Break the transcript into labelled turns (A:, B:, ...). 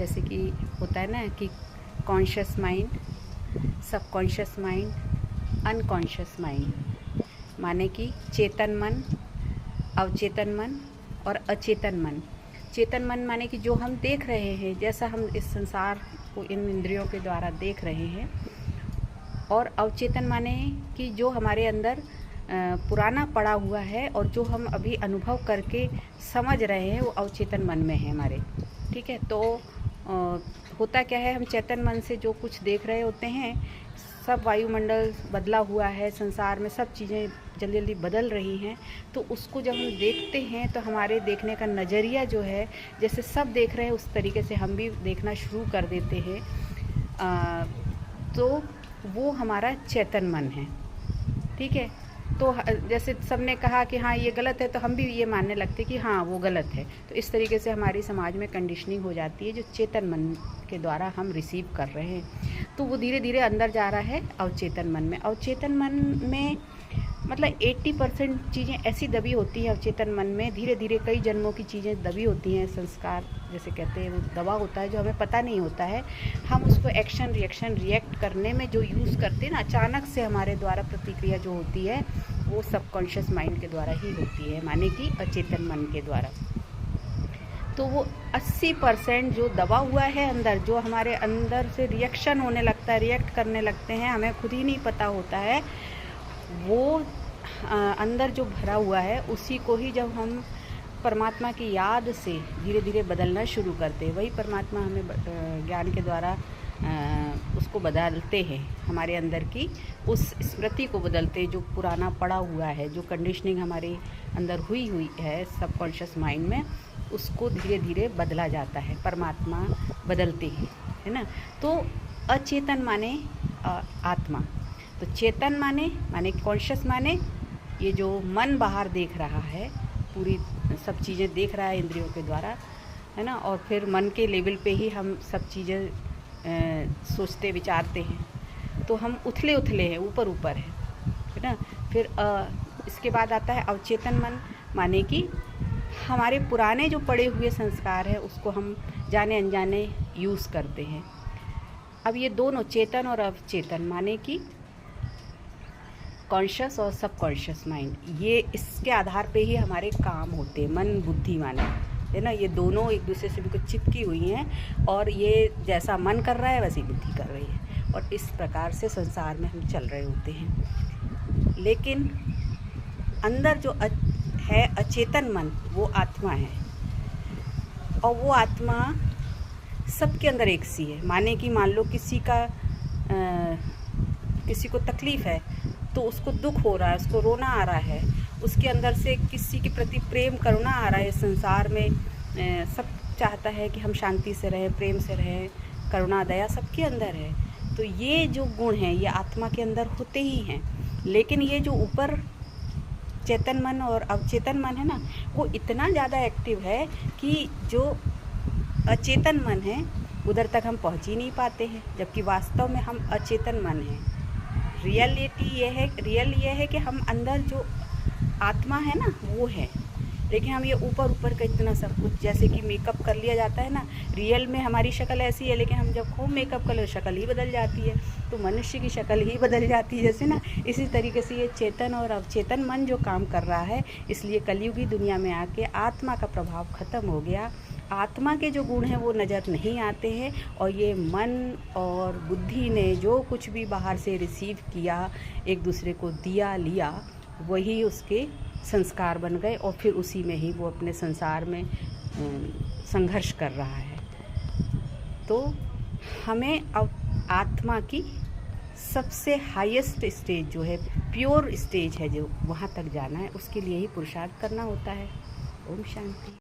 A: जैसे कि होता है ना कि conscious mind, subconscious mind, unconscious mind, माने कि चेतन मन, अवचेतन मन और अचेतन मन। चेतन मन माने कि जो हम देख रहे हैं, जैसा हम इस संसार को इन इंद्रियों के द्वारा देख रहे हैं, और अवचेतन माने कि जो हमारे अंदर पुराना पड़ा हुआ है और जो हम अभी अनुभव करके समझ रहे हैं वो अवचेतन मन में है हमारे। ठीक है, तो होता क्या है, हम चेतन मन से जो कुछ देख रहे होते हैं, सब वायुमंडल बदला हुआ है, संसार में सब चीज़ें जल्दी जल्दी बदल रही हैं, तो उसको जब हम देखते हैं तो हमारे देखने का नज़रिया जो है, जैसे सब देख रहे हैं उस तरीके से हम भी देखना शुरू कर देते हैं। तो वो हमारा चेतन मन है। ठीक है, तो जैसे सबने कहा कि हाँ ये गलत है, तो हम भी ये मानने लगते कि हाँ वो गलत है। तो इस तरीके से हमारी समाज में कंडीशनिंग हो जाती है, जो चेतन मन के द्वारा हम रिसीव कर रहे हैं। तो वो धीरे धीरे अंदर जा रहा है अवचेतन मन में। अवचेतन मन में मतलब 80% चीज़ें ऐसी दबी होती हैं अवचेतन मन में, धीरे धीरे कई जन्मों की चीज़ें दबी होती हैं, संस्कार जैसे कहते हैं, वो दबा होता है जो हमें पता नहीं होता है। हम उसको एक्शन रिएक्शन रिएक्ट करने में जो यूज़ करते हैं ना, अचानक से हमारे द्वारा प्रतिक्रिया जो होती है वो सबकॉन्शियस माइंड के द्वारा ही होती है, माने कि अचेतन मन के द्वारा। तो वो 80% जो दबा हुआ है अंदर, जो हमारे अंदर से रिएक्शन होने लगता है, रिएक्ट करने लगते हैं, हमें खुद ही नहीं पता होता है, वो अंदर जो भरा हुआ है उसी को ही जब हम परमात्मा की याद से धीरे धीरे बदलना शुरू करते हैं, वही परमात्मा हमें ज्ञान के द्वारा उसको बदलते हैं, हमारे अंदर की उस स्मृति को बदलते हैं, जो पुराना पड़ा हुआ है, जो कंडीशनिंग हमारे अंदर हुई है सबकॉन्शियस माइंड में, उसको धीरे धीरे बदला जाता है, परमात्मा बदलते हैं, है ना। तो अचेतन माने आत्मा, तो चेतन माने कॉन्शियस माने ये जो मन बाहर देख रहा है, पूरी सब चीज़ें देख रहा है इंद्रियों के द्वारा, है ना। और फिर मन के लेवल पे ही हम सब चीज़ें सोचते विचारते हैं, तो हम उथले हैं, ऊपर है ना। फिर इसके बाद आता है अवचेतन मन, माने कि हमारे पुराने जो पड़े हुए संस्कार है उसको हम जाने अनजाने यूज़ करते हैं। अब ये दोनों चेतन और अवचेतन माने कि कॉन्शियस और सबकॉन्शियस माइंड, ये इसके आधार पे ही हमारे काम होते हैं, मन बुद्धि माने, है ना। ये दोनों एक दूसरे से बिल्कुल चिपकी हुई हैं, और ये जैसा मन कर रहा है वैसी बुद्धि कर रही है, और इस प्रकार से संसार में हम चल रहे होते हैं। लेकिन अंदर जो है अचेतन मन, वो आत्मा है, और वो आत्मा सबके अंदर एक सी है। माने कि मान लो किसी को तकलीफ़ है, तो उसको दुख हो रहा है, उसको रोना आ रहा है, उसके अंदर से किसी के प्रति प्रेम करुणा आ रहा है। संसार में सब चाहता है कि हम शांति से रहें, प्रेम से रहें, करुणा दया सबके अंदर है। तो ये जो गुण हैं ये आत्मा के अंदर होते ही हैं, लेकिन ये जो ऊपर चेतन मन और अवचेतन मन है ना, वो इतना ज़्यादा एक्टिव है कि जो अचेतन मन है उधर तक हम पहुंच ही नहीं पाते हैं, जबकि वास्तव में हम अचेतन मन हैं। रियल ये है कि हम अंदर जो आत्मा है ना वो है, लेकिन हम ये ऊपर का इतना सब कुछ, जैसे कि मेकअप कर लिया जाता है ना, रियल में हमारी शक्ल ऐसी है, लेकिन हम जब खूब मेकअप कर लो शक्ल ही बदल जाती है, तो मनुष्य की शक्ल ही बदल जाती है जैसे ना। इसी तरीके से ये चेतन और अवचेतन मन जो काम कर रहा है, इसलिए कलयुगी दुनिया में आके आत्मा का प्रभाव ख़त्म हो गया, आत्मा के जो गुण हैं वो नज़र नहीं आते हैं, और ये मन और बुद्धि ने जो कुछ भी बाहर से रिसीव किया, एक दूसरे को दिया लिया, वही उसके संस्कार बन गए, और फिर उसी में ही वो अपने संसार में संघर्ष कर रहा है। तो हमें अब आत्मा की सबसे हाईएस्ट स्टेज जो है, प्योर स्टेज है, जो वहाँ तक जाना है, उसके लिए ही पुरुषार्थ करना होता है। ओम शांति।